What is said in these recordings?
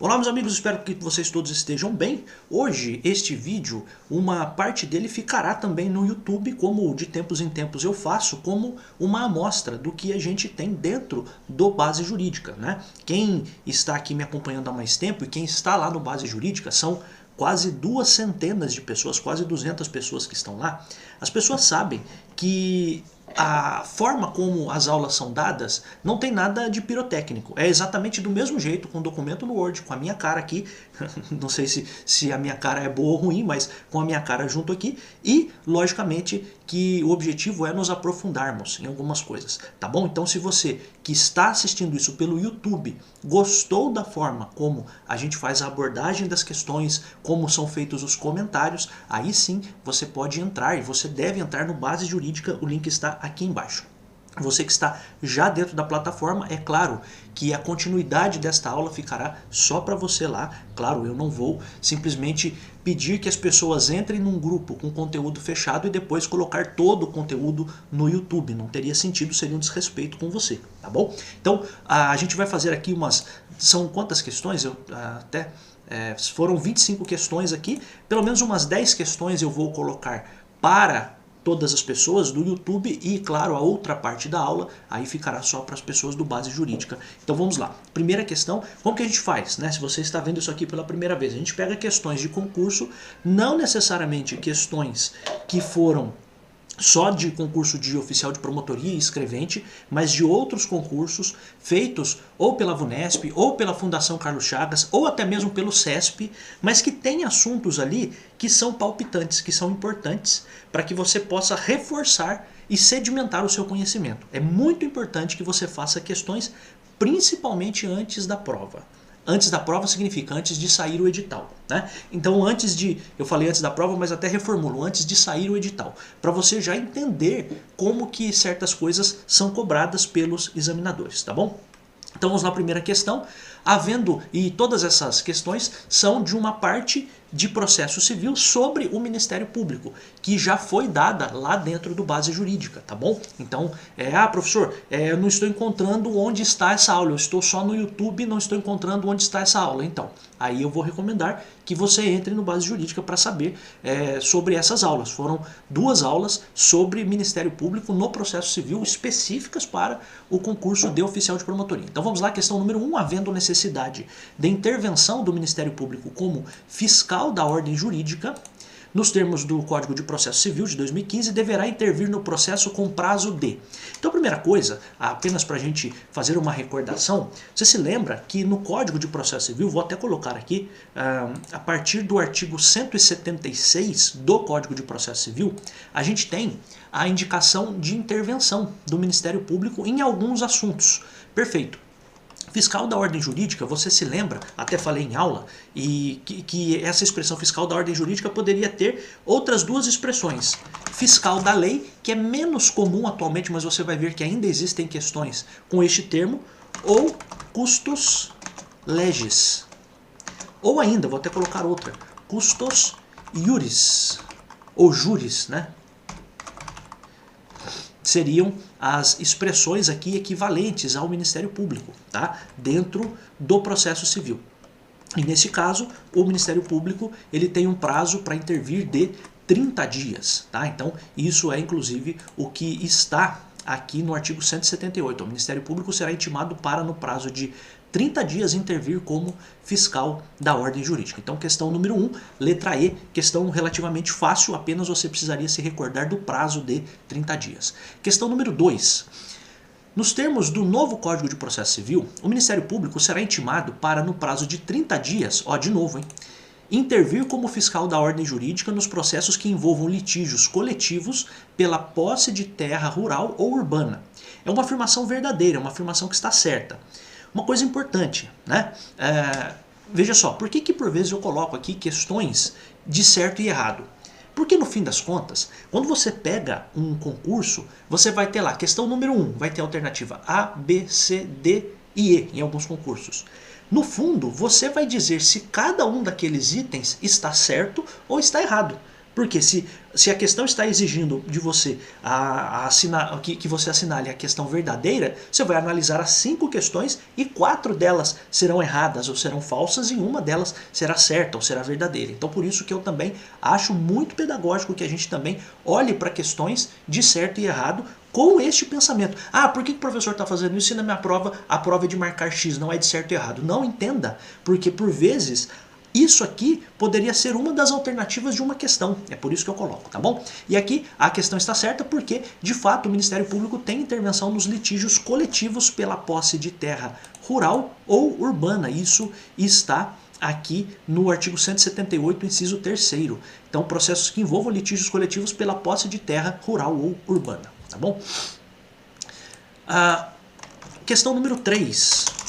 Olá meus amigos, espero que vocês todos estejam bem. Hoje este vídeo, uma parte dele ficará também no YouTube, como de tempos em tempos eu faço, como uma amostra do que a gente tem dentro do Base Jurídica, né? Quem está aqui me acompanhando há mais tempo e quem está lá no Base Jurídica são quase 200 de pessoas, quase 200 pessoas que estão lá. As pessoas sabem que a forma como as aulas são dadas não tem nada de pirotécnico. É exatamente do mesmo jeito, com o documento no Word, com a minha cara aqui. Não sei se a minha cara é boa ou ruim, mas com a minha cara junto aqui. E, logicamente, que o objetivo é nos aprofundarmos em algumas coisas, tá bom? Então, se você que está assistindo isso pelo YouTube gostou da forma como a gente faz a abordagem das questões, como são feitos os comentários, aí sim você pode entrar e você deve entrar no Base Jurídica, o link está aqui embaixo. Você que está já dentro da plataforma, é claro que a continuidade desta aula ficará só para você lá. Claro, eu não vou simplesmente pedir que as pessoas entrem num grupo com conteúdo fechado e depois colocar todo o conteúdo no YouTube. Não teria sentido, seria um desrespeito com você, tá bom? Então, a gente vai fazer aqui umas... São quantas questões? Foram 25 questões aqui, pelo menos umas 10 questões eu vou colocar para todas as pessoas do YouTube e, claro, a outra parte da aula aí ficará só para as pessoas do Base Jurídica. Então vamos lá. Primeira questão, como que a gente faz, né? Se você está vendo isso aqui pela primeira vez, a gente pega questões de concurso, não necessariamente questões que foram só de concurso de oficial de promotoria e escrevente, mas de outros concursos feitos ou pela VUNESP, ou pela Fundação Carlos Chagas, ou até mesmo pelo CESP, mas que tem assuntos ali que são palpitantes, que são importantes para que você possa reforçar e sedimentar o seu conhecimento. É muito importante que você faça questões principalmente antes da prova. Antes da prova significa antes de sair o edital, né? Então eu falei antes da prova, mas até reformulo, antes de sair o edital, para você já entender como que certas coisas são cobradas pelos examinadores, tá bom? Então vamos lá, primeira questão. E todas essas questões são de uma parte de processo civil sobre o Ministério Público, que já foi dada lá dentro do Base Jurídica, tá bom? Então, professor, eu não estou encontrando onde está essa aula, eu estou só no YouTube e não estou encontrando onde está essa aula. Então, aí eu vou recomendar que você entre no Base Jurídica para saber sobre essas aulas. Foram 2 aulas sobre Ministério Público no processo civil específicas para o concurso de oficial de promotoria. Então vamos lá, questão número 1, havendo necessidade de intervenção do Ministério Público como fiscal da ordem jurídica, nos termos do Código de Processo Civil de 2015, deverá intervir no processo com prazo de... Então, a primeira coisa, apenas para a gente fazer uma recordação, você se lembra que no Código de Processo Civil, vou até colocar aqui, a partir do artigo 176 do Código de Processo Civil, a gente tem a indicação de intervenção do Ministério Público em alguns assuntos. Perfeito. Fiscal da ordem jurídica, você se lembra, até falei em aula, e que essa expressão fiscal da ordem jurídica poderia ter outras 2 expressões. Fiscal da lei, que é menos comum atualmente, mas você vai ver que ainda existem questões com este termo, ou custos legis. Ou ainda, vou até colocar outra, custos iuris, ou juris, né? Seriam as expressões aqui equivalentes ao Ministério Público, tá? Dentro do processo civil. E nesse caso, o Ministério Público ele tem um prazo para intervir de 30 dias. Tá? Então, isso é inclusive o que está aqui no artigo 178. O Ministério Público será intimado para, no prazo de 30 dias, intervir como fiscal da ordem jurídica. Então, questão número 1, letra E, questão relativamente fácil, apenas você precisaria se recordar do prazo de 30 dias. Questão número 2. Nos termos do novo Código de Processo Civil, o Ministério Público será intimado para, no prazo de 30 dias, de novo, intervir como fiscal da ordem jurídica nos processos que envolvam litígios coletivos pela posse de terra rural ou urbana. É uma afirmação verdadeira, é uma afirmação que está certa. Uma coisa importante, né? Veja só, por que por vezes eu coloco aqui questões de certo e errado? Porque no fim das contas, quando você pega um concurso, você vai ter lá, questão número 1, vai ter a alternativa A, B, C, D e E em alguns concursos. No fundo, você vai dizer se cada um daqueles itens está certo ou está errado. Porque se a questão está exigindo de você que você assinale a questão verdadeira, você vai analisar as 5 questões e 4 delas serão erradas ou serão falsas e uma delas será certa ou será verdadeira. Então por isso que eu também acho muito pedagógico que a gente também olhe para questões de certo e errado com este pensamento. Ah, por que o professor está fazendo isso se na minha prova a prova é de marcar X, não é de certo e errado? Não, entenda, porque por vezes isso aqui poderia ser uma das alternativas de uma questão. É por isso que eu coloco, tá bom? E aqui a questão está certa porque, de fato, o Ministério Público tem intervenção nos litígios coletivos pela posse de terra rural ou urbana. Isso está aqui no artigo 178, inciso 3º. Então, processos que envolvam litígios coletivos pela posse de terra rural ou urbana, tá bom? Questão número 3.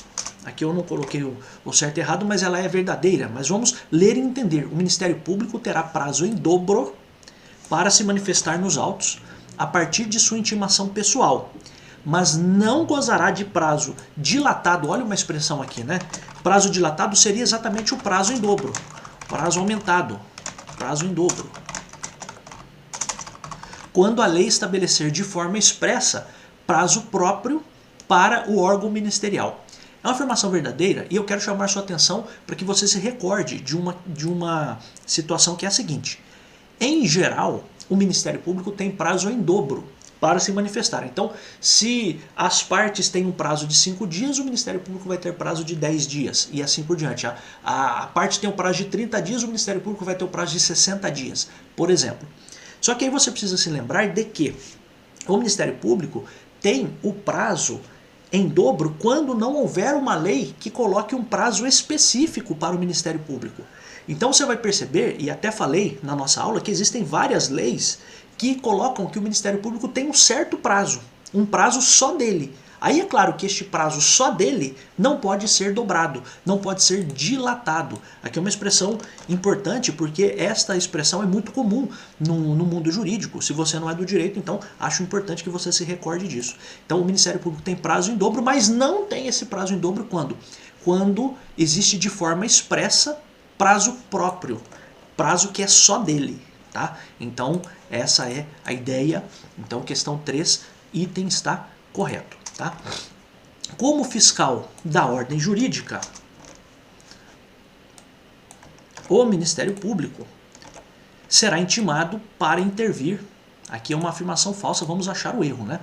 Aqui eu não coloquei o certo e errado, mas ela é verdadeira. Mas vamos ler e entender. O Ministério Público terá prazo em dobro para se manifestar nos autos a partir de sua intimação pessoal, mas não gozará de prazo dilatado. Olha uma expressão aqui, né? Prazo dilatado seria exatamente o prazo em dobro. Prazo aumentado. Prazo em dobro. Quando a lei estabelecer de forma expressa prazo próprio para o órgão ministerial. É uma afirmação verdadeira e eu quero chamar sua atenção para que você se recorde de uma situação que é a seguinte. Em geral, o Ministério Público tem prazo em dobro para se manifestar. Então, se as partes têm um prazo de 5 dias, o Ministério Público vai ter prazo de 10 dias e assim por diante. A parte tem um prazo de 30 dias, o Ministério Público vai ter um prazo de 60 dias, por exemplo. Só que aí você precisa se lembrar de que o Ministério Público tem o prazo em dobro quando não houver uma lei que coloque um prazo específico para o Ministério Público. Então você vai perceber, e até falei na nossa aula, que existem várias leis que colocam que o Ministério Público tem um certo prazo, um prazo só dele. Aí é claro que este prazo só dele não pode ser dobrado, não pode ser dilatado. Aqui é uma expressão importante porque esta expressão é muito comum no mundo jurídico. Se você não é do direito, então acho importante que você se recorde disso. Então o Ministério Público tem prazo em dobro, mas não tem esse prazo em dobro quando? Quando existe de forma expressa prazo próprio, prazo que é só dele. Tá? Então essa é a ideia. Então questão 3, item está correto. Tá? Como fiscal da ordem jurídica, o Ministério Público será intimado para intervir. Aqui é uma afirmação falsa, vamos achar o erro, né?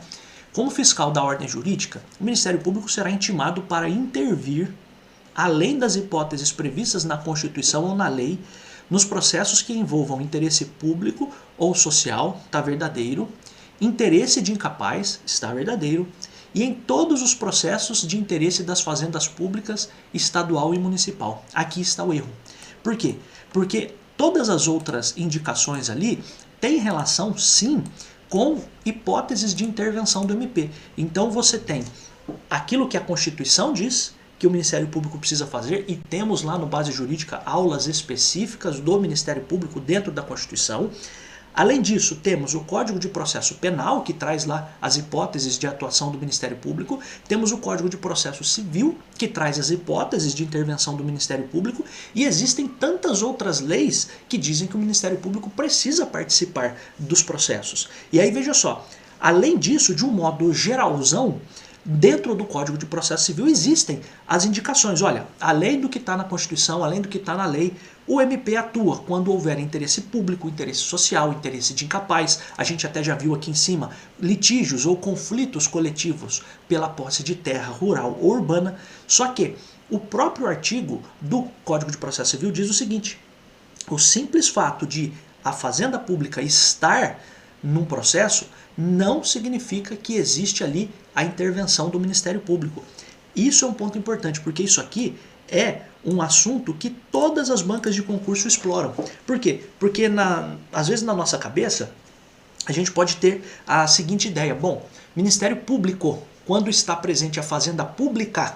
Como fiscal da ordem jurídica, o Ministério Público será intimado para intervir, além das hipóteses previstas na Constituição ou na lei, nos processos que envolvam interesse público ou social, está verdadeiro, interesse de incapaz, está verdadeiro, e em todos os processos de interesse das fazendas públicas, estadual e municipal. Aqui está o erro. Por quê? Porque todas as outras indicações ali têm relação, sim, com hipóteses de intervenção do MP. Então você tem aquilo que a Constituição diz que o Ministério Público precisa fazer, e temos lá no Base Jurídica aulas específicas do Ministério Público dentro da Constituição. Além disso, temos o Código de Processo Penal, que traz lá as hipóteses de atuação do Ministério Público. Temos o Código de Processo Civil, que traz as hipóteses de intervenção do Ministério Público. E existem tantas outras leis que dizem que o Ministério Público precisa participar dos processos. E aí, veja só, além disso, de um modo geralzão, dentro do Código de Processo Civil existem as indicações. Olha, além do que está na Constituição, além do que está na lei, o MP atua quando houver interesse público, interesse social, interesse de incapaz. A gente até já viu aqui em cima litígios ou conflitos coletivos pela posse de terra rural ou urbana. Só que o próprio artigo do Código de Processo Civil diz o seguinte: o simples fato de a fazenda pública estar num processo não significa que existe ali a intervenção do Ministério Público. Isso é um ponto importante, porque isso aqui é um assunto que todas as bancas de concurso exploram. Por quê? Porque às vezes na nossa cabeça a gente pode ter a seguinte ideia: bom, Ministério Público, quando está presente a fazenda pública,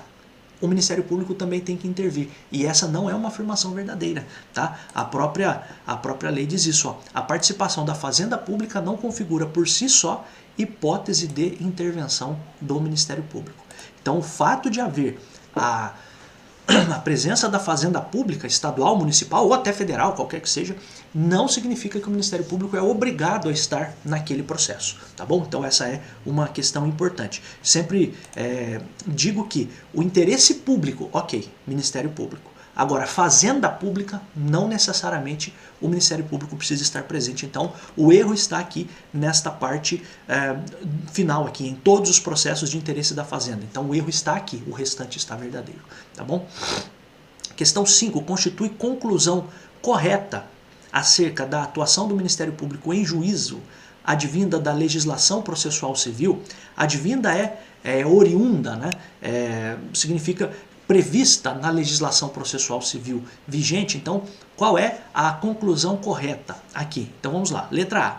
o Ministério Público também tem que intervir. E essa não é uma afirmação verdadeira. Tá? A própria lei diz isso. Ó. A participação da fazenda pública não configura por si só hipótese de intervenção do Ministério Público. Então o fato de haver a presença da fazenda pública, estadual, municipal ou até federal, qualquer que seja, não significa que o Ministério Público é obrigado a estar naquele processo, tá bom? Então essa é uma questão importante. Sempre digo que o interesse público, ok, Ministério Público. Agora, fazenda pública, não necessariamente o Ministério Público precisa estar presente. Então, o erro está aqui nesta parte final, aqui, em todos os processos de interesse da fazenda. Então, o erro está aqui, o restante está verdadeiro. Tá bom? Questão 5. Constitui conclusão correta acerca da atuação do Ministério Público em juízo advinda da legislação processual civil. Advinda é oriunda, né? Significa prevista na legislação processual civil vigente. Então, qual é a conclusão correta aqui? Então vamos lá. Letra A.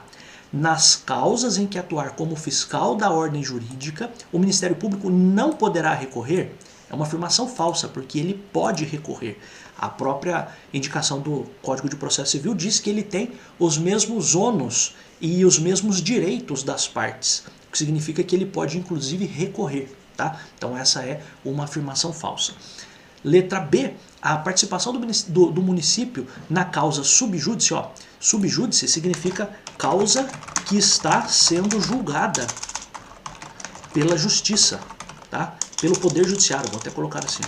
Nas causas em que atuar como fiscal da ordem jurídica, o Ministério Público não poderá recorrer. É uma afirmação falsa, porque ele pode recorrer. A própria indicação do Código de Processo Civil diz que ele tem os mesmos ônus e os mesmos direitos das partes, o que significa que ele pode inclusive recorrer. Tá? Então essa é uma afirmação falsa. Letra B, a participação do município na causa subjúdice. Subjúdice significa causa que está sendo julgada pela justiça, tá? Pelo poder judiciário, vou até colocar assim.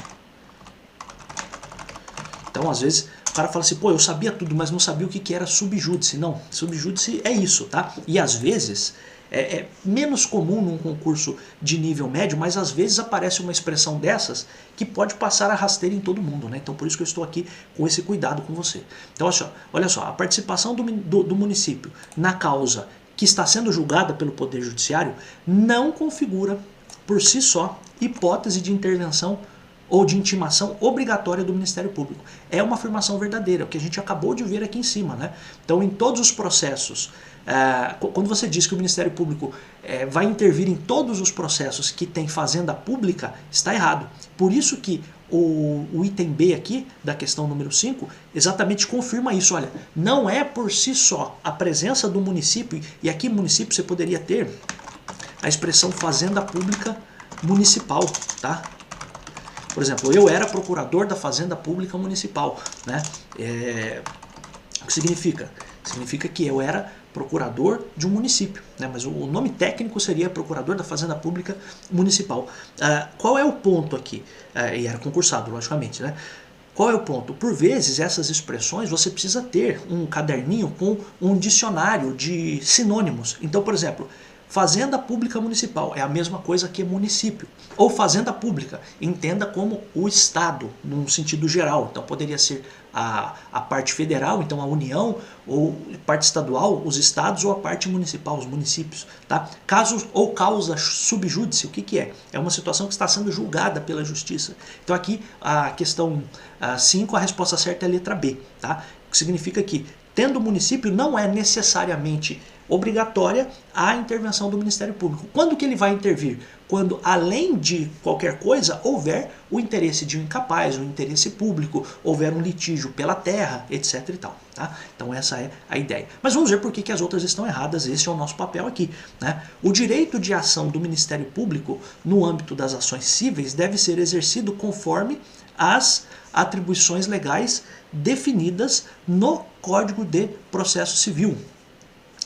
Então às vezes o cara fala assim, pô, eu sabia tudo, mas não sabia o que era subjúdice. Não, subjúdice é isso, tá? E às vezes é menos comum num concurso de nível médio, mas às vezes aparece uma expressão dessas que pode passar a rasteira em todo mundo, né? Então por isso que eu estou aqui com esse cuidado com você. Então olha só, a participação do município na causa que está sendo julgada pelo Poder Judiciário não configura por si só hipótese de intervenção ou de intimação obrigatória do Ministério Público. É uma afirmação verdadeira, o que a gente acabou de ver aqui em cima, né? Então em todos os processos, quando você diz que o Ministério Público vai intervir em todos os processos que tem fazenda pública, está errado. Por isso que o item B aqui, da questão número 5, exatamente confirma isso. Olha, não é por si só a presença do município, e aqui município você poderia ter a expressão fazenda pública municipal, tá? Por exemplo, eu era procurador da Fazenda Pública Municipal, né? O que significa? Significa que eu era procurador de um município, né? Mas o nome técnico seria procurador da Fazenda Pública Municipal. Qual é o ponto aqui? E era concursado, logicamente, né? Qual é o ponto? Por vezes, essas expressões você precisa ter um caderninho com um dicionário de sinônimos. Então, por exemplo, Fazenda Pública Municipal é a mesma coisa que município. Ou Fazenda Pública, entenda como o Estado, num sentido geral. Então poderia ser a parte federal, então a União, ou parte estadual, os estados, ou a parte municipal, os municípios. Tá? Caso ou causa subjúdice, o que é? É uma situação que está sendo julgada pela justiça. Então aqui a questão 5, a resposta certa é a letra B. Tá? O que significa que, tendo o município, não é necessariamente obrigatória a intervenção do Ministério Público. Quando que ele vai intervir? Quando, além de qualquer coisa, houver o interesse de um incapaz, o interesse público, houver um litígio pela terra, etc. e tal. Tá? Então essa é a ideia. Mas vamos ver por que as outras estão erradas. Esse é o nosso papel aqui. Né? O direito de ação do Ministério Público no âmbito das ações cíveis deve ser exercido conforme as atribuições legais definidas no Código de Processo Civil.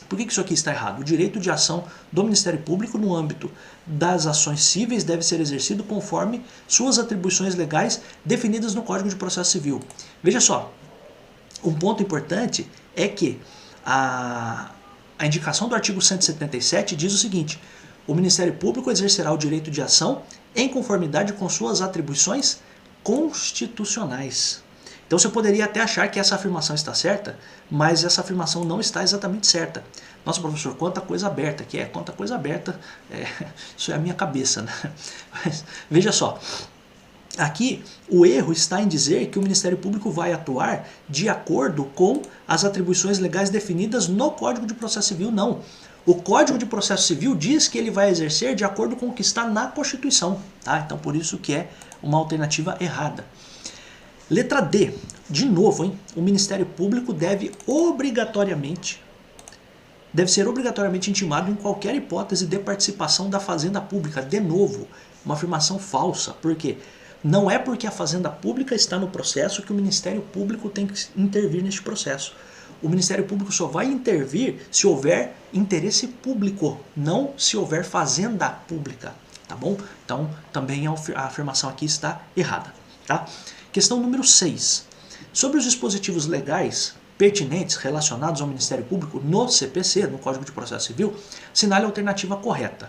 Por que isso aqui está errado? O direito de ação do Ministério Público no âmbito das ações cíveis deve ser exercido conforme suas atribuições legais definidas no Código de Processo Civil. Veja só, um ponto importante é que a indicação do artigo 177 diz o seguinte: o Ministério Público exercerá o direito de ação em conformidade com suas atribuições constitucionais. Então você poderia até achar que essa afirmação está certa, mas essa afirmação não está exatamente certa. Nossa, professor, quanta coisa aberta que é. Quanta coisa aberta, isso é a minha cabeça, né? Mas, veja só, aqui o erro está em dizer que o Ministério Público vai atuar de acordo com as atribuições legais definidas no Código de Processo Civil. Não. O Código de Processo Civil diz que ele vai exercer de acordo com o que está na Constituição. Tá? Então por isso que é uma alternativa errada. Letra D, de novo, hein? O Ministério Público deve ser obrigatoriamente intimado em qualquer hipótese de participação da Fazenda Pública. De novo, uma afirmação falsa. Por quê? não é porque a Fazenda Pública está no processo que o Ministério Público tem que intervir neste processo. O Ministério Público só vai intervir se houver interesse público, não se houver fazenda pública, tá bom? Então, também a afirmação aqui está errada, tá? Questão número 6. Sobre os dispositivos legais pertinentes relacionados ao Ministério Público no CPC, no Código de Processo Civil, assinale a alternativa correta.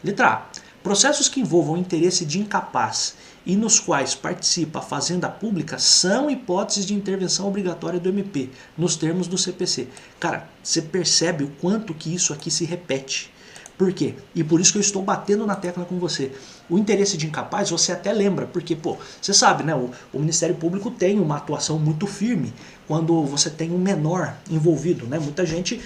Letra A. Processos que envolvam interesse de incapaz e nos quais participa a Fazenda Pública são hipóteses de intervenção obrigatória do MP, nos termos do CPC. Cara, você percebe o quanto que isso aqui se repete. Por quê? E por isso que eu estou batendo na tecla com você. O interesse de incapaz você até lembra, porque, pô, você sabe, né? O Ministério Público tem uma atuação muito firme quando você tem um menor envolvido, né? Muita gente,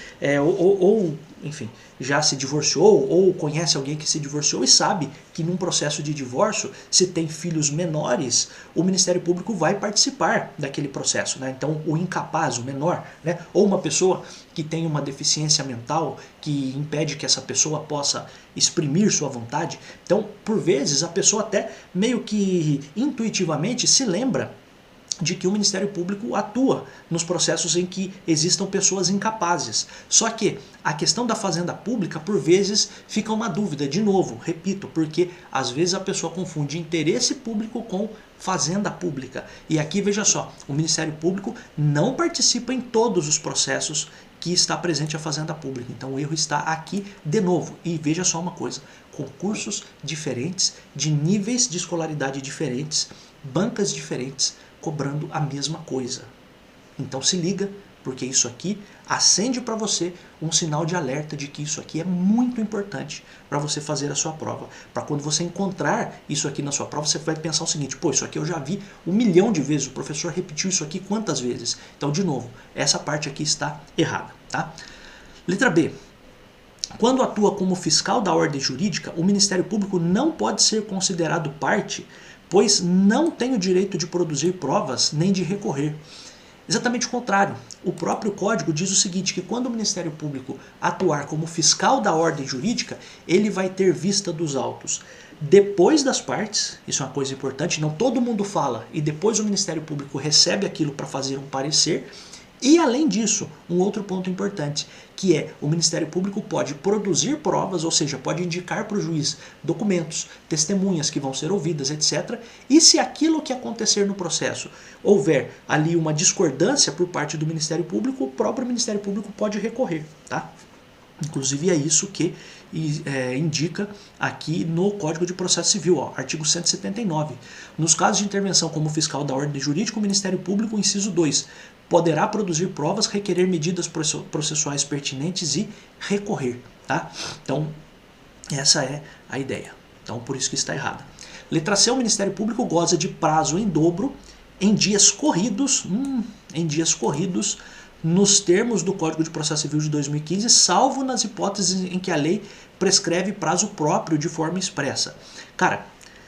enfim, já se divorciou ou conhece alguém que se divorciou e sabe que num processo de divórcio, se tem filhos menores, o Ministério Público vai participar daquele processo, né? Então, o incapaz, o menor, né? Ou uma pessoa que tem uma deficiência mental que impede que essa pessoa possa exprimir sua vontade. Então, por vezes, a pessoa até meio que intuitivamente se lembra de que o Ministério Público atua nos processos em que existam pessoas incapazes. Só que a questão da Fazenda Pública, por vezes, fica uma dúvida. De novo, repito, porque às vezes a pessoa confunde interesse público com Fazenda Pública. E aqui, veja só, o Ministério Público não participa em todos os processos que está presente a Fazenda Pública. Então o erro está aqui de novo. E veja só uma coisa, concursos diferentes, de níveis de escolaridade diferentes, bancas diferentes, cobrando a mesma coisa. Então se liga, porque isso aqui acende para você um sinal de alerta de que isso aqui é muito importante para você fazer a sua prova. Para quando você encontrar isso aqui na sua prova, você vai pensar o seguinte, pô, isso aqui eu já vi 1 milhão de vezes, o professor repetiu isso aqui quantas vezes? Então, de novo, essa parte aqui está errada, tá? Letra B. Quando atua como fiscal da ordem jurídica, o Ministério Público não pode ser considerado parte, pois não tem o direito de produzir provas nem de recorrer. Exatamente o contrário. O próprio Código diz o seguinte, que quando o Ministério Público atuar como fiscal da ordem jurídica, ele vai ter vista dos autos depois das partes, isso é uma coisa importante, não todo mundo fala, e depois o Ministério Público recebe aquilo para fazer um parecer. E além disso, um outro ponto importante, que é o Ministério Público pode produzir provas, ou seja, pode indicar para o juiz documentos, testemunhas que vão ser ouvidas, etc. E se aquilo que acontecer no processo houver ali uma discordância por parte do Ministério Público, o próprio Ministério Público pode recorrer, tá? Inclusive é isso que indica aqui no Código de Processo Civil, ó, artigo 179. Nos casos de intervenção como fiscal da ordem jurídica, o Ministério Público, inciso 2, poderá produzir provas, requerer medidas processuais pertinentes e recorrer, tá? Então, essa é a ideia. Então, por isso que está errada. Letra C, o Ministério Público goza de prazo em dobro em dias corridos, nos termos do Código de Processo Civil de 2015, salvo nas hipóteses em que a lei prescreve prazo próprio de forma expressa. Cara,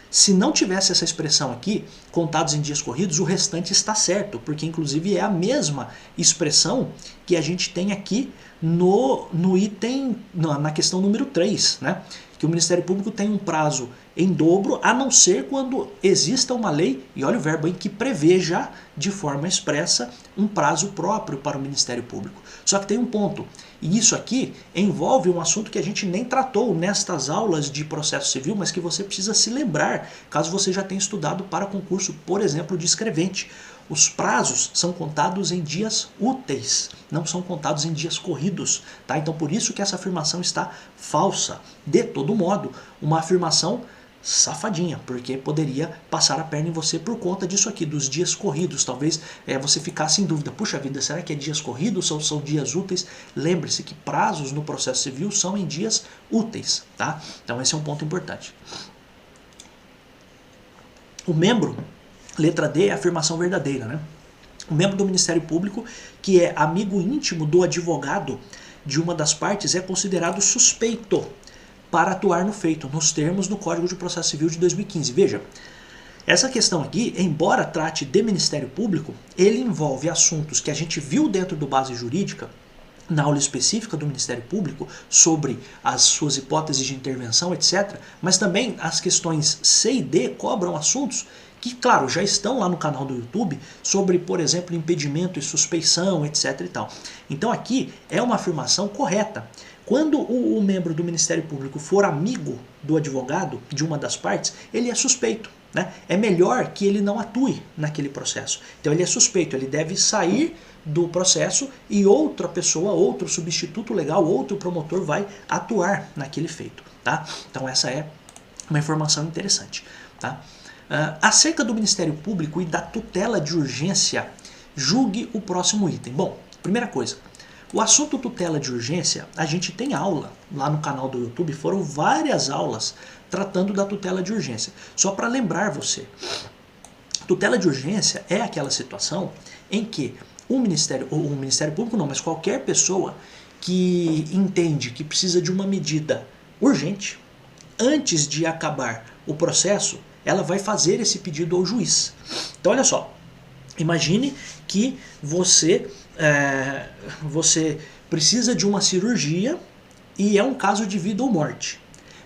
se não tivesse essa expressão aqui, contados em dias corridos, o restante está certo, porque inclusive é a mesma expressão que a gente tem aqui na questão número 3, né? Que o Ministério Público tem um prazo em dobro, a não ser quando exista uma lei, e olha o verbo aí, que preveja de forma expressa um prazo próprio para o Ministério Público. Só que tem um ponto, e isso aqui envolve um assunto que a gente nem tratou nestas aulas de processo civil, mas que você precisa se lembrar, caso você já tenha estudado para concurso, por exemplo, de escrevente. Os prazos são contados em dias úteis, não são contados em dias corridos, tá? Então por isso que essa afirmação está falsa. De todo modo, uma afirmação safadinha, porque poderia passar a perna em você por conta disso aqui, dos dias corridos. Talvez você ficasse em dúvida, puxa vida, será que é dias corridos ou são dias úteis? Lembre-se que prazos no processo civil são em dias úteis, tá? Então esse é um ponto importante. O membro, letra D, é afirmação verdadeira, né? O membro do Ministério Público, que é amigo íntimo do advogado de uma das partes, é considerado suspeito para atuar no feito, nos termos do Código de Processo Civil de 2015. Veja, essa questão aqui, embora trate de Ministério Público, ele envolve assuntos que a gente viu dentro do Base Jurídica, na aula específica do Ministério Público, sobre as suas hipóteses de intervenção, etc. Mas também as questões C e D cobram assuntos que, claro, já estão lá no canal do YouTube sobre, por exemplo, impedimento e suspeição, etc. e tal. Então aqui é uma afirmação correta. Quando o membro do Ministério Público for amigo do advogado, de uma das partes, ele é suspeito. Né? É melhor que ele não atue naquele processo. Então ele é suspeito, ele deve sair do processo e outra pessoa, outro substituto legal, outro promotor vai atuar naquele feito. Tá? Então essa é uma informação interessante. Tá? Acerca do Ministério Público e da tutela de urgência, julgue o próximo item. Bom, primeira coisa, o assunto tutela de urgência, a gente tem aula lá no canal do YouTube, foram várias aulas tratando da tutela de urgência. Só para lembrar você, tutela de urgência é aquela situação em que o Ministério Público não, mas qualquer pessoa que entende que precisa de uma medida urgente, antes de acabar o processo, ela vai fazer esse pedido ao juiz. Então olha só, imagine que você precisa de uma cirurgia e é um caso de vida ou morte.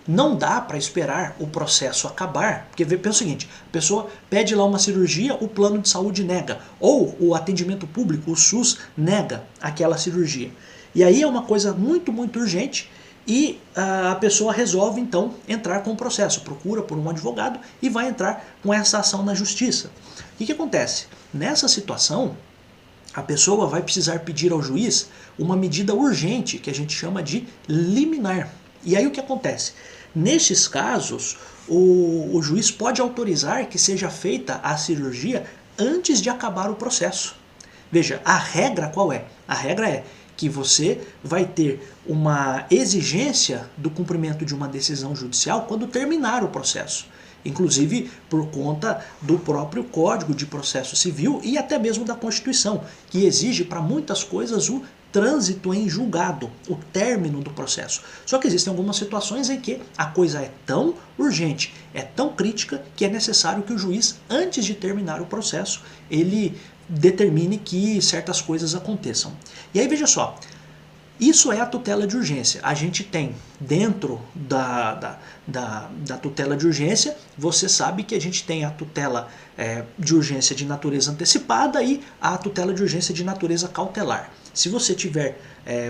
Não dá para esperar o processo acabar, porque pensa o seguinte, a pessoa pede lá uma cirurgia, o plano de saúde nega, ou o atendimento público, o SUS, nega aquela cirurgia. E aí é uma coisa muito, muito urgente e a pessoa resolve então entrar com o processo, procura por um advogado e vai entrar com essa ação na justiça. O que acontece? Nessa situação, a pessoa vai precisar pedir ao juiz uma medida urgente, que a gente chama de liminar. E aí o que acontece? Nestes casos, o juiz pode autorizar que seja feita a cirurgia antes de acabar o processo. Veja, a regra qual é? A regra é que você vai ter uma exigência do cumprimento de uma decisão judicial quando terminar o processo. Inclusive por conta do próprio Código de Processo Civil e até mesmo da Constituição, que exige para muitas coisas o trânsito em julgado, o término do processo. Só que existem algumas situações em que a coisa é tão urgente, é tão crítica, que é necessário que o juiz, antes de terminar o processo, ele determine que certas coisas aconteçam. E aí veja só, isso é a tutela de urgência. A gente tem dentro da tutela de urgência, você sabe que a gente tem a tutela de urgência de natureza antecipada e a tutela de urgência de natureza cautelar. Se você tiver,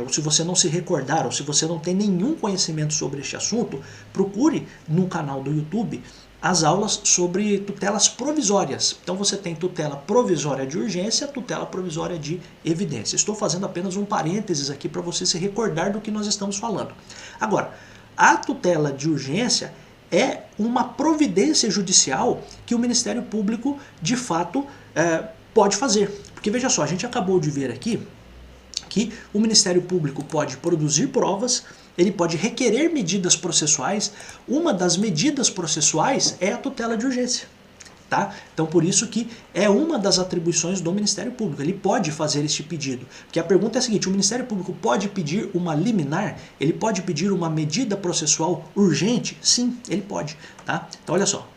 ou se você não se recordar, ou se você não tem nenhum conhecimento sobre este assunto, procure no canal do YouTube as aulas sobre tutelas provisórias. Então você tem tutela provisória de urgência, tutela provisória de evidência. Estou fazendo apenas um parênteses aqui para você se recordar do que nós estamos falando. Agora, a tutela de urgência é uma providência judicial que o Ministério Público, de fato, pode fazer. Porque veja só, a gente acabou de ver aqui que o Ministério Público pode produzir provas, ele pode requerer medidas processuais. Uma das medidas processuais é a tutela de urgência. Tá? Então por isso que é uma das atribuições do Ministério Público, ele pode fazer este pedido. Porque a pergunta é a seguinte, o Ministério Público pode pedir uma liminar? Ele pode pedir uma medida processual urgente? Sim, ele pode. Tá? Então olha só.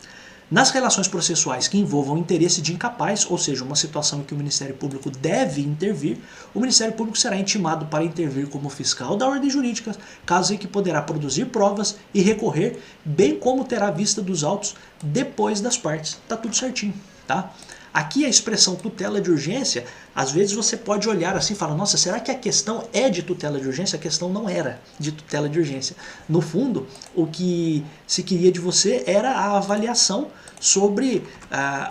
Nas relações processuais que envolvam interesse de incapaz, ou seja, uma situação em que o Ministério Público deve intervir, o Ministério Público será intimado para intervir como fiscal da ordem jurídica, caso em que poderá produzir provas e recorrer, bem como terá vista dos autos depois das partes. Tá tudo certinho, tá? Aqui a expressão tutela de urgência, às vezes você pode olhar assim e falar, nossa, será que a questão é de tutela de urgência? A questão não era de tutela de urgência. No fundo, o que se queria de você era a avaliação sobre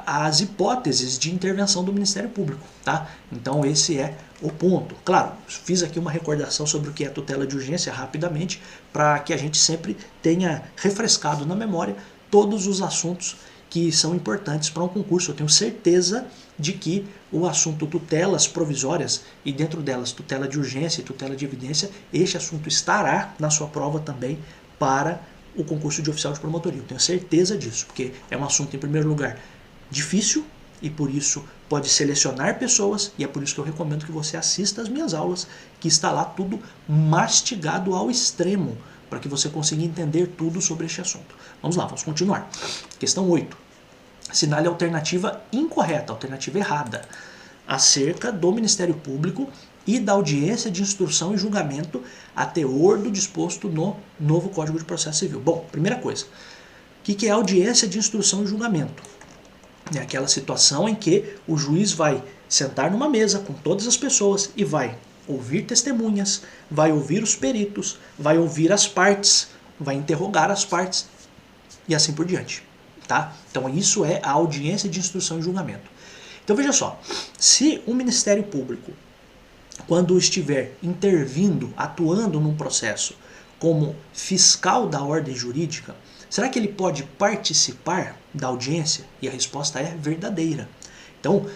as hipóteses de intervenção do Ministério Público. Tá? Então esse é o ponto. Claro, fiz aqui uma recordação sobre o que é tutela de urgência rapidamente, para que a gente sempre tenha refrescado na memória todos os assuntos que são importantes para um concurso. Eu tenho certeza de que o assunto tutelas provisórias, e dentro delas tutela de urgência e tutela de evidência, este assunto estará na sua prova também para o concurso de oficial de promotoria. Eu tenho certeza disso, porque é um assunto, em primeiro lugar, difícil, e por isso pode selecionar pessoas, e é por isso que eu recomendo que você assista às minhas aulas, que está lá tudo mastigado ao extremo, para que você consiga entender tudo sobre este assunto. Vamos lá, vamos continuar. Questão 8. Assinale a alternativa incorreta, alternativa errada, acerca do Ministério Público e da audiência de instrução e julgamento a teor do disposto no novo Código de Processo Civil. Bom, primeira coisa, o que é audiência de instrução e julgamento? É aquela situação em que o juiz vai sentar numa mesa com todas as pessoas e vai ouvir testemunhas, vai ouvir os peritos, vai ouvir as partes, vai interrogar as partes e assim por diante. Tá? Então isso é a audiência de instrução e julgamento. Então veja só, se o Ministério Público, quando estiver intervindo, atuando num processo como fiscal da ordem jurídica, será que ele pode participar da audiência? E a resposta é verdadeira. Então,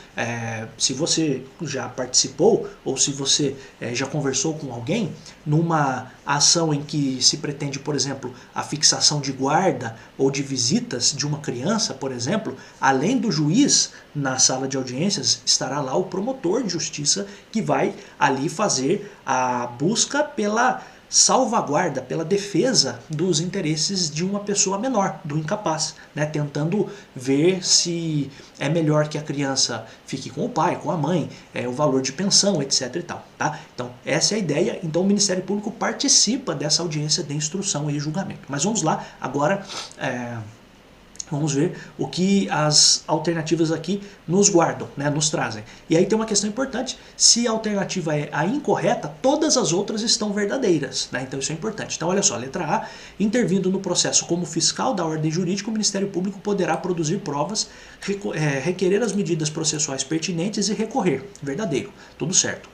se você já participou ou se você já conversou com alguém numa ação em que se pretende, por exemplo, a fixação de guarda ou de visitas de uma criança, por exemplo, além do juiz na sala de audiências, estará lá o promotor de justiça que vai ali fazer a busca pela salvaguarda, pela defesa dos interesses de uma pessoa menor, do incapaz, né? Tentando ver se é melhor que a criança fique com o pai, com a mãe, o valor de pensão, etc. e tal, tá? Então, essa é a ideia. Então, o Ministério Público participa dessa audiência de instrução e julgamento. Mas vamos lá, agora... Vamos ver o que as alternativas aqui nos guardam, né, nos trazem. E aí tem uma questão importante, se a alternativa é a incorreta, todas as outras estão verdadeiras, né? Então isso é importante. Então olha só, letra A, intervindo no processo como fiscal da ordem jurídica, o Ministério Público poderá produzir provas, requerer as medidas processuais pertinentes e recorrer. Verdadeiro, tudo certo.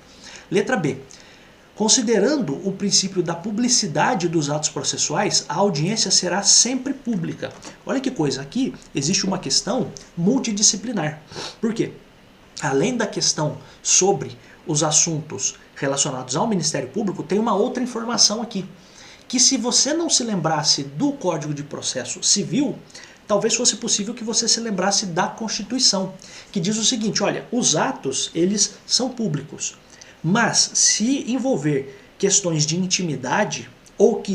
Letra B. Considerando o princípio da publicidade dos atos processuais, a audiência será sempre pública. Olha que coisa, aqui existe uma questão multidisciplinar. Por quê? Além da questão sobre os assuntos relacionados ao Ministério Público, tem uma outra informação aqui. Que se você não se lembrasse do Código de Processo Civil, talvez fosse possível que você se lembrasse da Constituição, que diz o seguinte, olha, os atos, eles são públicos. Mas, se envolver questões de intimidade ou que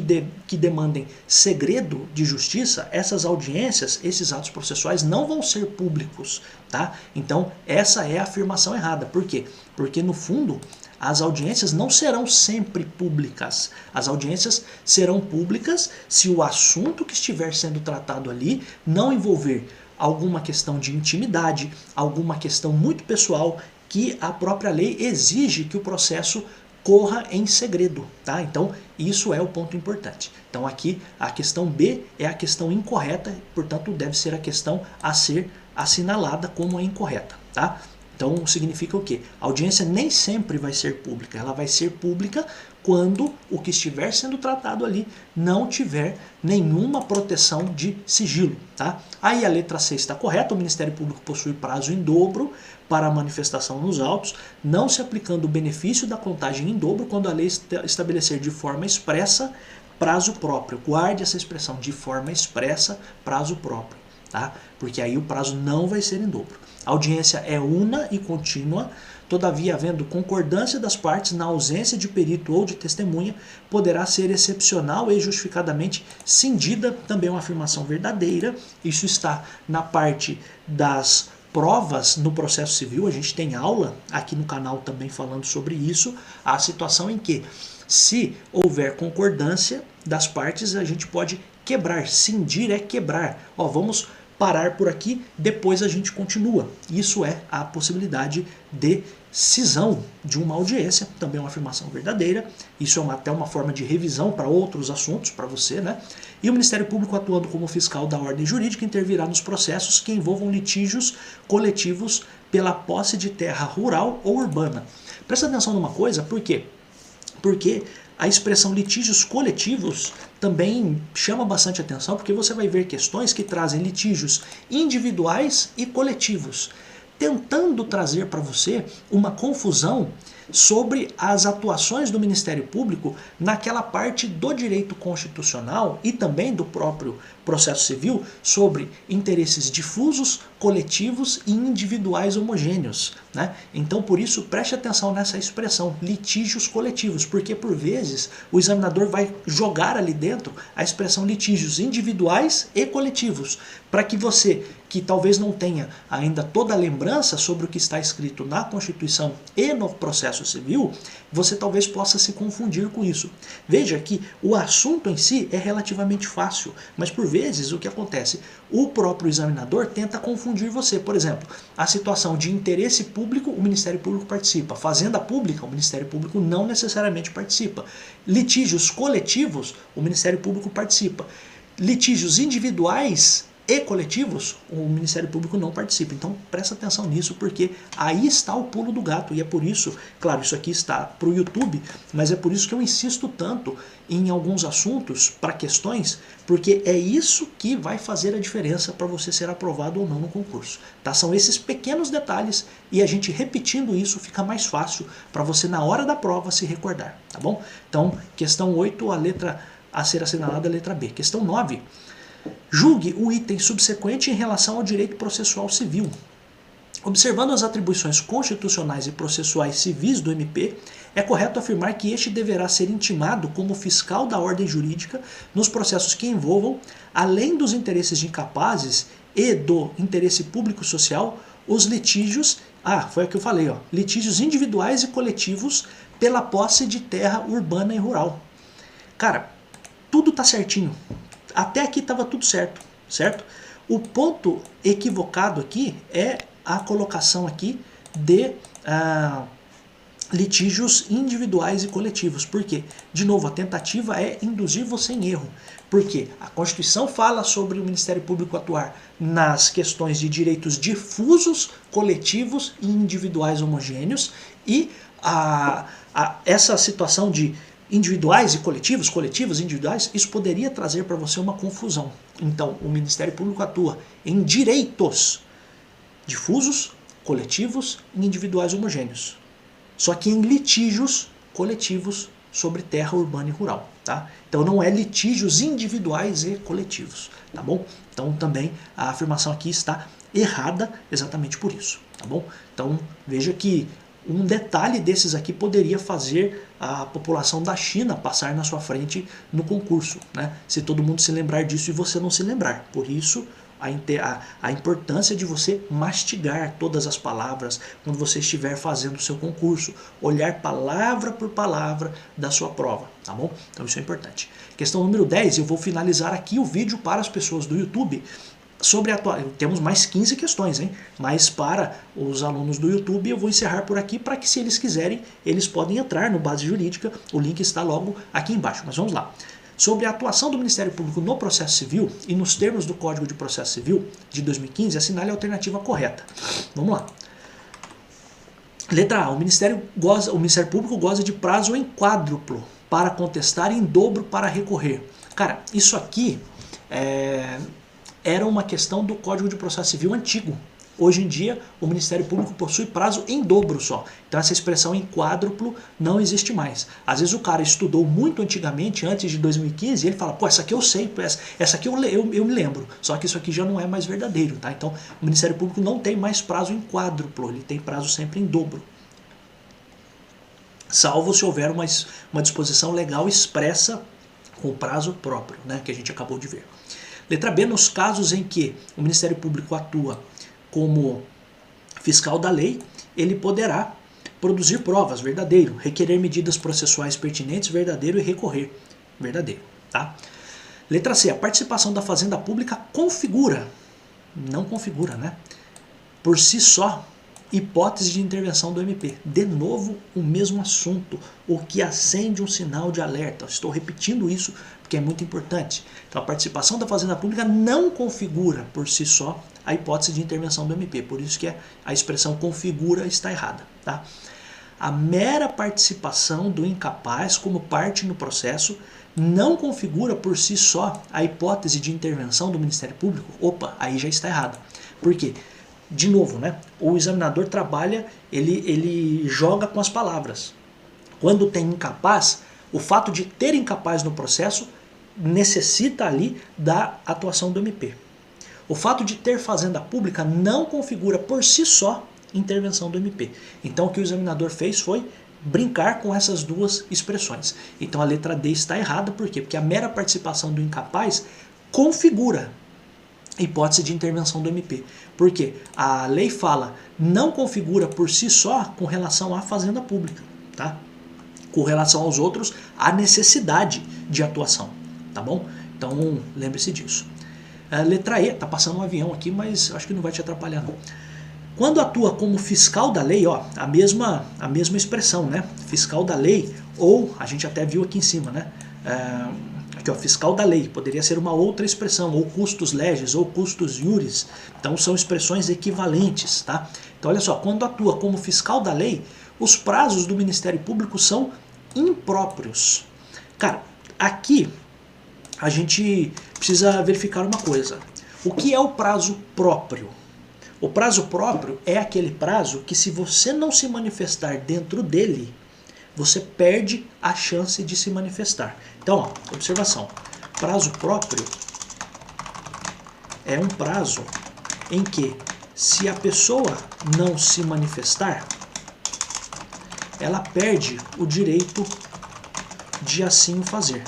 demandem segredo de justiça, essas audiências, esses atos processuais não vão ser públicos, tá? Então, essa é a afirmação errada. Por quê? Porque, no fundo, as audiências não serão sempre públicas. As audiências serão públicas se o assunto que estiver sendo tratado ali não envolver alguma questão de intimidade, alguma questão muito pessoal, que a própria lei exige que o processo corra em segredo, tá? Então, isso é o ponto importante. Então, aqui, a questão B é a questão incorreta, portanto, deve ser a questão a ser assinalada como a incorreta, tá? Então, significa o quê? A audiência nem sempre vai ser pública, ela vai ser pública quando o que estiver sendo tratado ali não tiver nenhuma proteção de sigilo, tá? Aí a letra C está correta, o Ministério Público possui prazo em dobro para a manifestação nos autos, não se aplicando o benefício da contagem em dobro quando a lei estabelecer de forma expressa prazo próprio. Guarde essa expressão, de forma expressa, prazo próprio, tá? Porque aí o prazo não vai ser em dobro. A audiência é una e contínua, todavia, havendo concordância das partes na ausência de perito ou de testemunha, poderá ser excepcional e justificadamente cindida, também uma afirmação verdadeira. Isso está na parte das provas no processo civil, a gente tem aula aqui no canal também falando sobre isso, a situação em que, se houver concordância das partes, a gente pode quebrar, cindir é quebrar. Ó, vamos parar por aqui, depois a gente continua. Isso é a possibilidade de cisão de uma audiência, também uma afirmação verdadeira. Isso é até uma forma de revisão para outros assuntos, para você, né? E o Ministério Público, atuando como fiscal da ordem jurídica, intervirá nos processos que envolvam litígios coletivos pela posse de terra rural ou urbana. Presta atenção numa coisa, por quê? Porque a expressão litígios coletivos também chama bastante atenção, porque você vai ver questões que trazem litígios individuais e coletivos, tentando trazer para você uma confusão sobre as atuações do Ministério Público naquela parte do direito constitucional e também do próprio processo civil sobre interesses difusos, coletivos e individuais homogêneos, né? Então, por isso, preste atenção nessa expressão, litígios coletivos, porque por vezes o examinador vai jogar ali dentro a expressão litígios individuais e coletivos, para que você que talvez não tenha ainda toda a lembrança sobre o que está escrito na Constituição e no processo civil, você talvez possa se confundir com isso. Veja que o assunto em si é relativamente fácil, mas por vezes o que acontece? O próprio examinador tenta confundir você. Por exemplo, a situação de interesse público, o Ministério Público participa. Fazenda Pública, o Ministério Público não necessariamente participa. Litígios coletivos, o Ministério Público participa. Litígios individuais e coletivos, o Ministério Público não participa. Então presta atenção nisso, porque aí está o pulo do gato. E é por isso, claro, isso aqui está para o YouTube, mas é por isso que eu insisto tanto em alguns assuntos, para questões, porque é isso que vai fazer a diferença para você ser aprovado ou não no concurso. Tá? São esses pequenos detalhes, e a gente repetindo isso fica mais fácil para você na hora da prova se recordar. Tá bom? Então, questão 8, a letra a ser assinalada é a letra B. Questão 9. Julgue o item subsequente em relação ao direito processual civil. Observando as atribuições constitucionais e processuais civis do MP, é correto afirmar que este deverá ser intimado como fiscal da ordem jurídica nos processos que envolvam, além dos interesses de incapazes e do interesse público social, os litígios, foi o que eu falei, litígios individuais e coletivos pela posse de terra urbana e rural. Cara, tudo tá certinho. Até aqui estava tudo certo, certo? O ponto equivocado aqui é a colocação aqui de litígios individuais e coletivos. Por quê? De novo, a tentativa é induzir você em erro. Porque a Constituição fala sobre o Ministério Público atuar nas questões de direitos difusos, coletivos e individuais homogêneos, e essa situação de individuais e coletivos, coletivos e individuais, isso poderia trazer para você uma confusão. Então, o Ministério Público atua em direitos difusos, coletivos e individuais homogêneos. Só que em litígios coletivos sobre terra urbana e rural. Tá? Então, não é litígios individuais e coletivos. Tá bom? Então, também a afirmação aqui está errada exatamente por isso. Tá bom? Então, veja que um detalhe desses aqui poderia fazer a população da China passar na sua frente no concurso, né? Se todo mundo se lembrar disso e você não se lembrar. Por isso, a importância de você mastigar todas as palavras quando você estiver fazendo o seu concurso. Olhar palavra por palavra da sua prova, tá bom? Então isso é importante. Questão número 10, eu vou finalizar aqui o vídeo para as pessoas do YouTube. Temos mais 15 questões, hein? Mas para os alunos do YouTube eu vou encerrar por aqui, para que, se eles quiserem, eles podem entrar no Base Jurídica, o link está logo aqui embaixo. Mas vamos lá. Sobre a atuação do Ministério Público no processo civil e nos termos do Código de Processo Civil de 2015, assinale a alternativa correta. Vamos lá. Letra A. O Ministério Público goza de prazo em quádruplo para contestar e em dobro para recorrer. Cara, isso aqui era uma questão do Código de Processo Civil antigo. Hoje em dia, o Ministério Público possui prazo em dobro só. Então essa expressão em quádruplo não existe mais. Às vezes o cara estudou muito antigamente, antes de 2015, e ele fala, pô, essa aqui eu sei, essa aqui eu me lembro. Só que isso aqui já não é mais verdadeiro, tá? Então o Ministério Público não tem mais prazo em quádruplo, ele tem prazo sempre em dobro. Salvo se houver uma disposição legal expressa com prazo próprio, né, que a gente acabou de ver. Letra B, nos casos em que o Ministério Público atua como fiscal da lei, ele poderá produzir provas, verdadeiro, requerer medidas processuais pertinentes, verdadeiro, e recorrer, verdadeiro. Tá? Letra C, a participação da Fazenda Pública configura, não configura, né? Por si só, hipótese de intervenção do MP. De novo, o mesmo assunto, o que acende um sinal de alerta. Estou repetindo isso porque é muito importante. Então, a participação da Fazenda Pública não configura por si só a hipótese de intervenção do MP. Por isso que a expressão configura está errada. Tá? A mera participação do incapaz como parte no processo não configura por si só a hipótese de intervenção do Ministério Público. Opa, aí já está errado. Por quê? De novo, né? O examinador trabalha, ele joga com as palavras. Quando tem incapaz, o fato de ter incapaz no processo necessita ali da atuação do MP. O fato de ter Fazenda Pública não configura por si só intervenção do MP. Então o que o examinador fez foi brincar com essas duas expressões. Então a letra D está errada, por quê? Porque a mera participação do incapaz configura hipótese de intervenção do MP. Por quê? A lei fala, não configura por si só com relação à fazenda pública, tá? Com relação aos outros, a necessidade de atuação, tá bom? Então, lembre-se disso. Letra E, tá passando um avião aqui, mas acho que não vai te atrapalhar não. Quando atua como fiscal da lei, ó, a mesma expressão, né? Fiscal da lei, ou a gente até viu aqui em cima, né? Aqui, ó, fiscal da lei, poderia ser uma outra expressão, ou custos legis, ou custos iuris. Então são expressões equivalentes, tá? Então olha só, quando atua como fiscal da lei, os prazos do Ministério Público são impróprios. Cara, aqui a gente precisa verificar uma coisa. O que é o prazo próprio? O prazo próprio é aquele prazo que, se você não se manifestar dentro dele, você perde a chance de se manifestar. Então, ó, observação. Prazo próprio é um prazo em que, se a pessoa não se manifestar, ela perde o direito de assim fazer.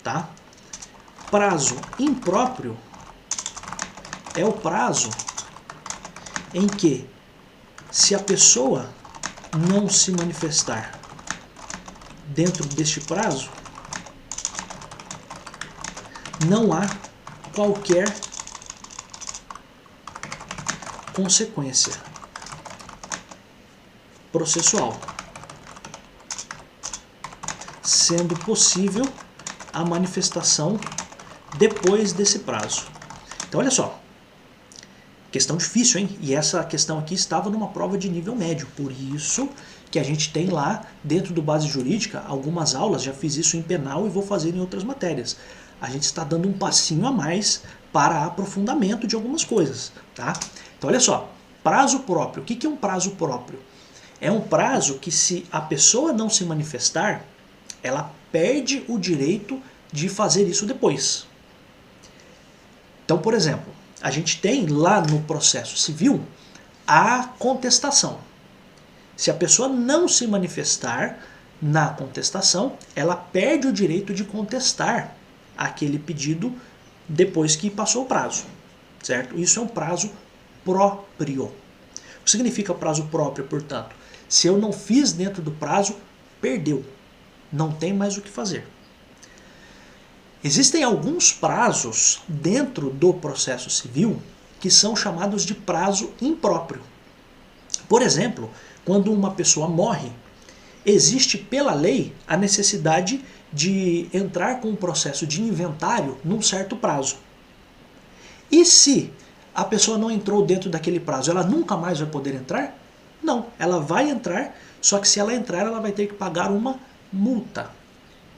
Tá? Prazo impróprio é o prazo em que, se a pessoa não se manifestar dentro deste prazo, não há qualquer consequência processual, sendo possível a manifestação depois desse prazo. Então olha só, questão difícil, hein? E essa questão aqui estava numa prova de nível médio, por isso que a gente tem lá dentro do Base Jurídica algumas aulas, já fiz isso em penal e vou fazer em outras matérias. A gente está dando um passinho a mais para aprofundamento de algumas coisas, tá? Então olha só, prazo próprio. O que é um prazo próprio? É um prazo que, se a pessoa não se manifestar, ela perde o direito de fazer isso depois. Então, por exemplo, a gente tem lá no processo civil a contestação. Se a pessoa não se manifestar na contestação, ela perde o direito de contestar aquele pedido depois que passou o prazo, certo? Isso é um prazo próprio. O que significa prazo próprio, portanto? Se eu não fiz dentro do prazo, perdeu. Não tem mais o que fazer. Existem alguns prazos dentro do processo civil que são chamados de prazo impróprio. Por exemplo, quando uma pessoa morre, existe pela lei a necessidade de entrar com um processo de inventário num certo prazo. E se a pessoa não entrou dentro daquele prazo, ela nunca mais vai poder entrar? Não, ela vai entrar, só que se ela entrar, ela vai ter que pagar uma multa,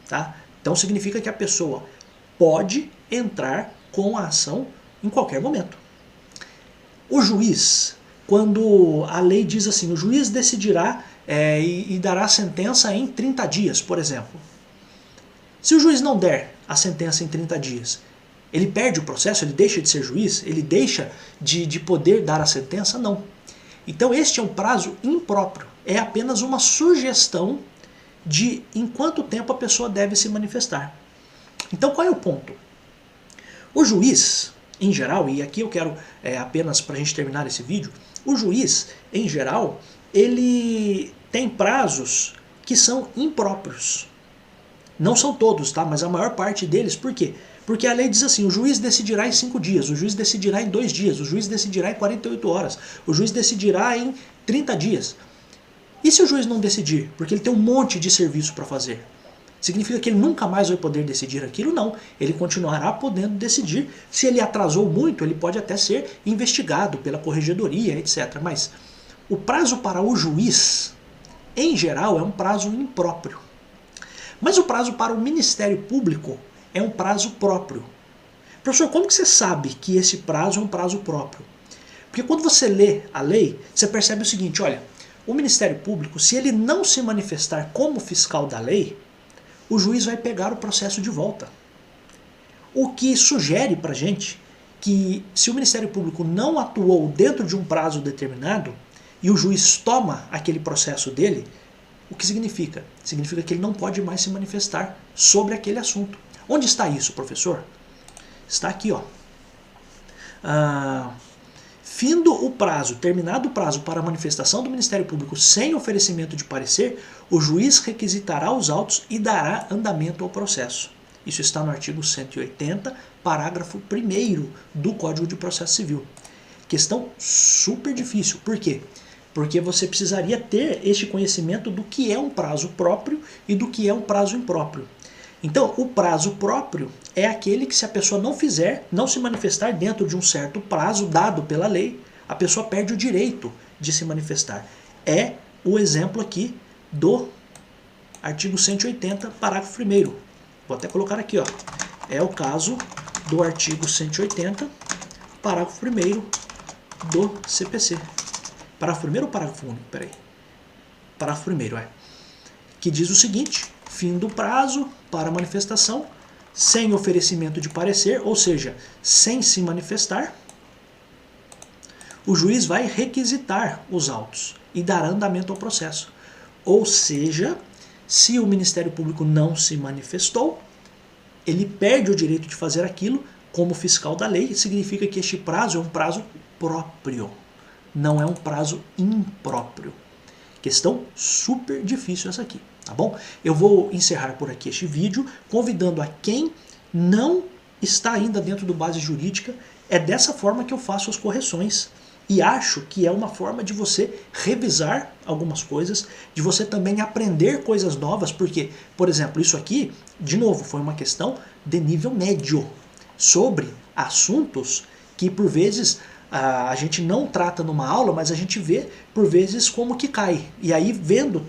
tá? Então significa que a pessoa pode entrar com a ação em qualquer momento. O juiz, quando a lei diz assim, o juiz decidirá e dará a sentença em 30 dias, por exemplo. Se o juiz não der a sentença em 30 dias, ele perde o processo, ele deixa de ser juiz, ele deixa de poder dar a sentença? Não. Então este é um prazo impróprio, é apenas uma sugestão de em quanto tempo a pessoa deve se manifestar. Então qual é o ponto? O juiz, em geral, e aqui eu quero apenas para a gente terminar esse vídeo, o juiz, em geral, ele tem prazos que são impróprios. Não são todos, tá? Mas a maior parte deles, por quê? Porque a lei diz assim, o juiz decidirá em 5 dias, o juiz decidirá em 2 dias, o juiz decidirá em 48 horas, o juiz decidirá em 30 dias. E se o juiz não decidir? Porque ele tem um monte de serviço para fazer. Significa que ele nunca mais vai poder decidir aquilo? Não. Ele continuará podendo decidir. Se ele atrasou muito, ele pode até ser investigado pela corregedoria, etc. Mas o prazo para o juiz, em geral, é um prazo impróprio. Mas o prazo para o Ministério Público é um prazo próprio. Professor, como que você sabe que esse prazo é um prazo próprio? Porque quando você lê a lei, você percebe o seguinte, olha, o Ministério Público, se ele não se manifestar como fiscal da lei, o juiz vai pegar o processo de volta. O que sugere para a gente que, se o Ministério Público não atuou dentro de um prazo determinado e o juiz toma aquele processo dele, o que significa? Significa que ele não pode mais se manifestar sobre aquele assunto. Onde está isso, professor? Está aqui, ó. Findo o prazo, terminado o prazo para a manifestação do Ministério Público sem oferecimento de parecer, o juiz requisitará os autos e dará andamento ao processo. Isso está no artigo 180, parágrafo 1º do Código de Processo Civil. Questão super difícil. Por quê? Porque você precisaria ter este conhecimento do que é um prazo próprio e do que é um prazo impróprio. Então, o prazo próprio é aquele que, se a pessoa não fizer, não se manifestar dentro de um certo prazo dado pela lei, a pessoa perde o direito de se manifestar. É o exemplo aqui do artigo 180, parágrafo 1º. Vou até colocar aqui, ó. É o caso do artigo 180, parágrafo 1º do CPC. Parágrafo 1º ou parágrafo único? Peraí. Parágrafo 1º, que diz o seguinte: fim do prazo para manifestação, sem oferecimento de parecer, ou seja, sem se manifestar, o juiz vai requisitar os autos e dar andamento ao processo. Ou seja, se o Ministério Público não se manifestou, ele perde o direito de fazer aquilo como fiscal da lei. Significa que este prazo é um prazo próprio, não é um prazo impróprio. Questão super difícil essa aqui, tá bom? Eu vou encerrar por aqui este vídeo, convidando a quem não está ainda dentro do Base Jurídica. É dessa forma que eu faço as correções. E acho que é uma forma de você revisar algumas coisas, de você também aprender coisas novas, porque, por exemplo, isso aqui, de novo, foi uma questão de nível médio, sobre assuntos que, por vezes, a gente não trata numa aula, mas a gente vê, por vezes, como que cai. E aí,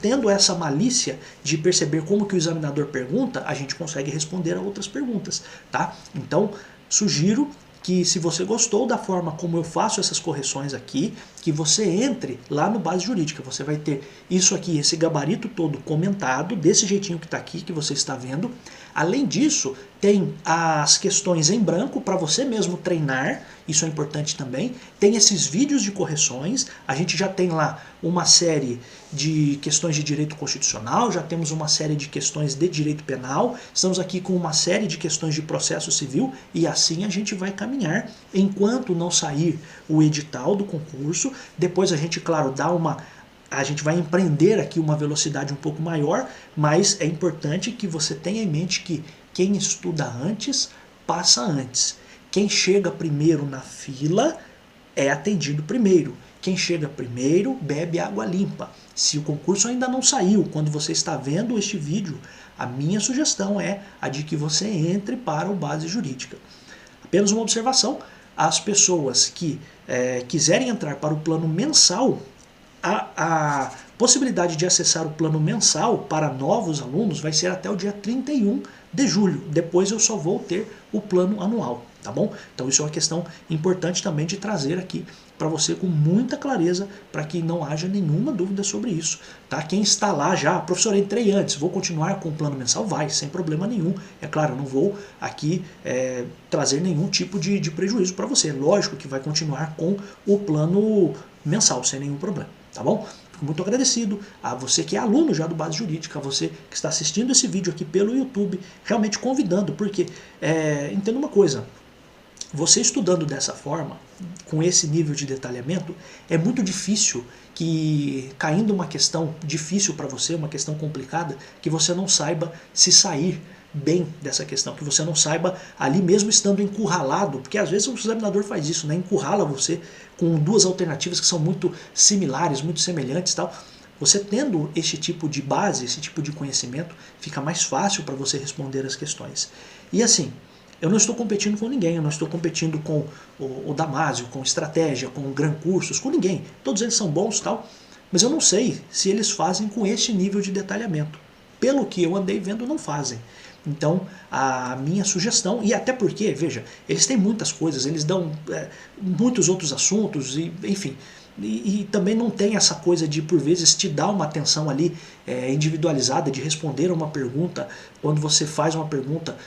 tendo essa malícia de perceber como que o examinador pergunta, a gente consegue responder a outras perguntas, tá? Então, sugiro que, se você gostou da forma como eu faço essas correções aqui, que você entre lá no Base Jurídica. Você vai ter isso aqui, esse gabarito todo comentado, desse jeitinho que está aqui, que você está vendo. Além disso, tem as questões em branco para você mesmo treinar, isso é importante também. Tem esses vídeos de correções, a gente já tem lá uma série de questões de direito constitucional, já temos uma série de questões de direito penal, estamos aqui com uma série de questões de processo civil, e assim a gente vai caminhar enquanto não sair o edital do concurso. Depois a gente, claro, a gente vai empreender aqui uma velocidade um pouco maior, mas é importante que você tenha em mente que quem estuda antes, passa antes. Quem chega primeiro na fila é atendido primeiro. Quem chega primeiro bebe água limpa. Se o concurso ainda não saiu, quando você está vendo este vídeo, a minha sugestão é a de que você entre para o Base Jurídica. Apenas uma observação: as pessoas que quiserem entrar para o plano mensal, a possibilidade de acessar o plano mensal para novos alunos vai ser até o dia 31 de julho. Depois eu só vou ter o plano anual, tá bom? Então isso é uma questão importante também de trazer aqui para você com muita clareza, para que não haja nenhuma dúvida sobre isso, tá? Quem está lá já, professor, entrei antes, vou continuar com o plano mensal? Vai, sem problema nenhum. É claro, eu não vou aqui trazer nenhum tipo de prejuízo para você. Lógico que vai continuar com o plano mensal, sem nenhum problema, tá bom? Fico muito agradecido a você que é aluno já do Base Jurídica, a você que está assistindo esse vídeo aqui pelo YouTube, realmente convidando, porque entenda uma coisa: você estudando dessa forma, com esse nível de detalhamento, é muito difícil que, caindo uma questão difícil para você, uma questão complicada, que você não saiba se sair bem dessa questão, que você não saiba, ali mesmo estando encurralado, porque às vezes o examinador faz isso, né? Encurrala você com duas alternativas que são muito similares, muito semelhantes e tal. Você tendo esse tipo de base, esse tipo de conhecimento, fica mais fácil para você responder as questões. E assim, eu não estou competindo com ninguém, eu não estou competindo com o Damásio, com Estratégia, com Gran Cursos, com ninguém. Todos eles são bons e tal, mas eu não sei se eles fazem com este nível de detalhamento. Pelo que eu andei vendo, não fazem. Então, a minha sugestão, e até porque, veja, eles têm muitas coisas, eles dão muitos outros assuntos, e, enfim, e também não tem essa coisa de, por vezes, te dar uma atenção ali individualizada, de responder uma pergunta, quando você faz uma pergunta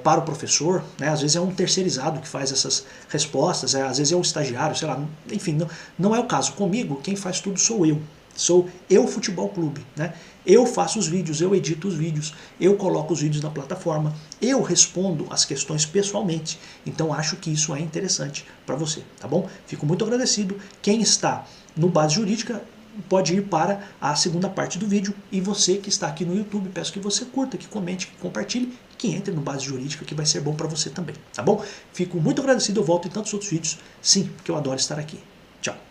para o professor, né? Às vezes é um terceirizado que faz essas respostas, às vezes é um estagiário, sei lá, enfim, não é o caso. Comigo, quem faz tudo sou eu. Sou eu Futebol Clube, né? Eu faço os vídeos, eu edito os vídeos, eu coloco os vídeos na plataforma, eu respondo as questões pessoalmente. Então acho que isso é interessante para você, tá bom? Fico muito agradecido. Quem está no Base Jurídica pode ir para a segunda parte do vídeo, e você que está aqui no YouTube, peço que você curta, que comente, que compartilhe, que entre no Base Jurídica, que vai ser bom para você também, tá bom? Fico muito agradecido, eu volto em tantos outros vídeos, sim, porque eu adoro estar aqui. Tchau!